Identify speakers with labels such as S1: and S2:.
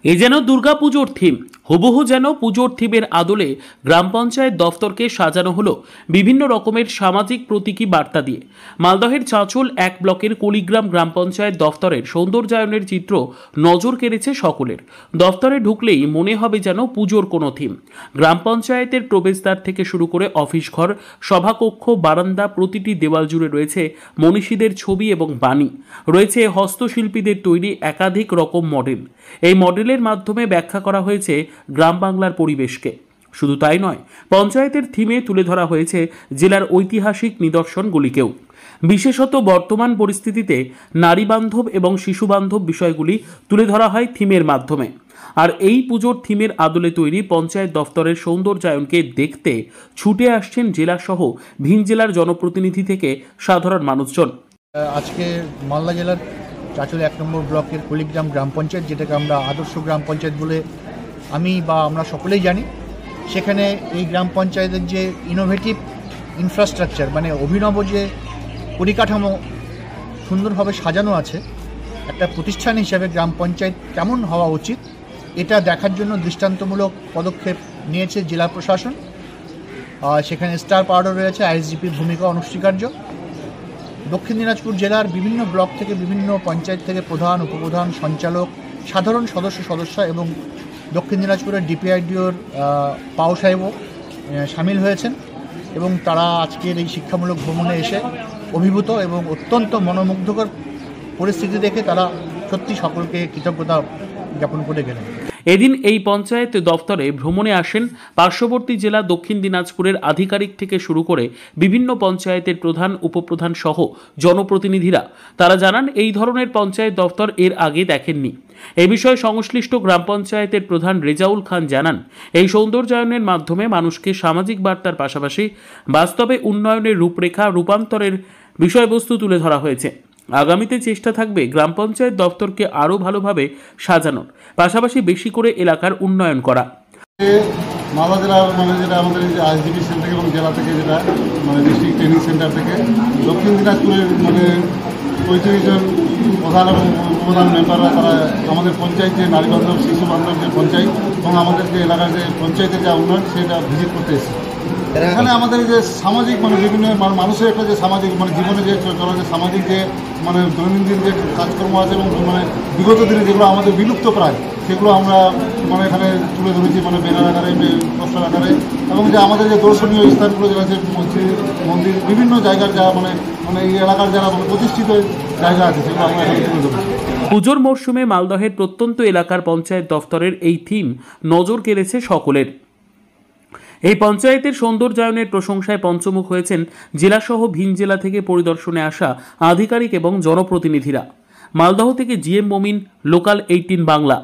S1: এ যেন দুর্গাপুজোর থিম, হুবহু যেন পুজোর থিমের আদলে গ্রাম পঞ্চায়েত দফতরকে সাজানো হলো বিভিন্ন রকমের সামাজিক প্রতীকী বার্তা দিয়ে। মালদহের চাঁচল 1 ব্লকের কুলিগ্রাম গ্রাম পঞ্চায়েত দফতরের সৌন্দর্যায়নের চিত্র নজর কেড়েছে সকলের। দফতরে ঢুকলেই মনে হবে যেন পুজোর কোনো থিম। গ্রাম পঞ্চায়েতের প্রবেশদ্বার থেকে শুরু করে অফিস ঘর, সভাকক্ষ, বারান্দা, প্রতিটি দেওয়াল জুড়ে রয়েছে মনীষীদের ছবি এবং বাণী। রয়েছে হস্তশিল্পীদের তৈরি একাধিক রকম মডেল। এই মডেলের মাধ্যমে ব্যাখ্যা করা হয়েছে গ্রাম বাংলার পরিবেশকে। শুধু তাই নয়, পঞ্চায়েতের থিমে তুলে ধরা হয়েছে জেলার ঐতিহাসিক নিদর্শনগুলিকেও। বিশেষত বর্তমান পরিস্থিতিতে নারী বান্ধব এবং শিশু বান্ধব বিষয়গুলি তুলে ধরা হয় থিমের মাধ্যমে। আর এই পুজোর থিমের আদলে তৈরি পঞ্চায়েত দফতরের সৌন্দর্যায়নকে দেখতে ছুটে আসছেন জেলাসহ ভিন জেলার জনপ্রতিনিধি থেকে সাধারণ মানুষজন।
S2: আজকে মালদা জেলার চাঁচল 1 নম্বর ব্লকের কুলিগ্রাম গ্রাম পঞ্চায়েত, যেটাকে আমরা আদর্শ গ্রাম পঞ্চায়েত বলে আমরা সকলেই জানি, সেখানে এই গ্রাম পঞ্চায়েতের যে ইনোভেটিভ ইনফ্রাস্ট্রাকচার, মানে অভিনব যে পরিকাঠামো সুন্দরভাবে সাজানো আছে, একটা প্রতিষ্ঠান হিসেবে গ্রাম পঞ্চায়েত কেমন হওয়া উচিত এটা দেখার জন্য দৃষ্টান্তমূলক পদক্ষেপ নিয়েছে জেলা প্রশাসন। সেখানে স্টার পাওয়ারও রয়েছে, আইএসডিপির ভূমিকা অনস্বীকার্য। দক্ষিণ দিনাজপুর জেলার বিভিন্ন ব্লক থেকে, বিভিন্ন পঞ্চায়েত থেকে প্রধান, উপপ্রধান, সঞ্চালক, সাধারণ সদস্য এবং দক্ষিণ দিনাজপুরের ডিপিআইডিওর পাও সাহেবও সামিল হয়েছেন এবং তারা আজকের এই শিক্ষামূলক ভ্রমণে এসে অভিভূত এবং অত্যন্ত মনোমুগ্ধকর পরিস্থিতি দেখে তারা সত্যি সকলকে কৃতজ্ঞতা জ্ঞাপন করে গেলেন।
S1: এদিন এই পঞ্চায়েত দফতরে ভ্রমণে আসেন পার্শ্ববর্তী জেলা দক্ষিণ দিনাজপুরের আধিকারিক থেকে শুরু করে বিভিন্ন পঞ্চায়েতের প্রধান, উপপ্রধান সহ জনপ্রতিনিধিরা। তারা জানান এই ধরনের পঞ্চায়েত দফতর এর আগে দেখেননি। এ বিষয়ে সংশ্লিষ্ট গ্রাম পঞ্চায়েতের প্রধান রেজাউল খান জানান, এই সৌন্দর্যায়নের মাধ্যমে মানুষকে সামাজিক বার্তার পাশাপাশি বাস্তবে উন্নয়নের রূপরেখা, রূপান্তরের বিষয়বস্তু তুলে ধরা হয়েছে। আগামীতে চেষ্টা থাকবে গ্রাম পঞ্চায়েত দফতরকে আরও ভালোভাবে সাজানোর পাশাপাশি বেশি করে এলাকার উন্নয়ন করা।
S3: মালদা জেলা যেটা আমাদের আইএসডিপি সেন্টার থেকে এবং জেলা থেকে যেটা ডিস্ট্রিক্ট ট্রেনিং সেন্টার থেকে দক্ষিণ দিনাজপুরের 35 জন প্রধান এবং উপপ্রধান মেম্বাররা তারা আমাদের পঞ্চায়েত যে নারী বান্ধব, শিশু বান্ধব যে পঞ্চায়েত এবং আমাদের যে এলাকার যে পঞ্চায়েতের যা উন্নয়ন সেটা ভিজিট করতে এসেছে। এখানে আমাদের যে সামাজিক বিভিন্ন মানুষের একটা যে সামাজিক জীবনে যে চলা যে সামাজিক যে দৈনন্দিন যে কাজকর্ম আছে এবং বিগত দিনে যেগুলো আমাদের বিলুপ্ত প্রায়, সেগুলো আমরা এখানে তুলে ধরেছি ব্যানার আকারে, পোস্টার আকারে, এবং যে আমাদের যে দর্শনীয় স্থানগুলো যেটা আছে মসজিদ, মন্দির, বিভিন্ন জায়গার যা এই এলাকার যারা প্রতিষ্ঠিত জায়গা আছে সেগুলো আমরা এখানে তুলে ধরেছি।
S1: পুজোর মরশুমে মালদহের প্রত্যন্ত এলাকার পঞ্চায়েত দফতরের এই থিম নজর কেড়েছে সকলের। এই পঞ্চায়েতের সৌন্দর্যায়নের প্রশংসায় পঞ্চমুখ হয়েছেন জেলাসহ ভিন জেলা থেকে পরিদর্শনে আসা আধিকারিক এবং জনপ্রতিনিধিরা। মালদহ থেকে জিএম মমিন, লোকাল 18 বাংলা।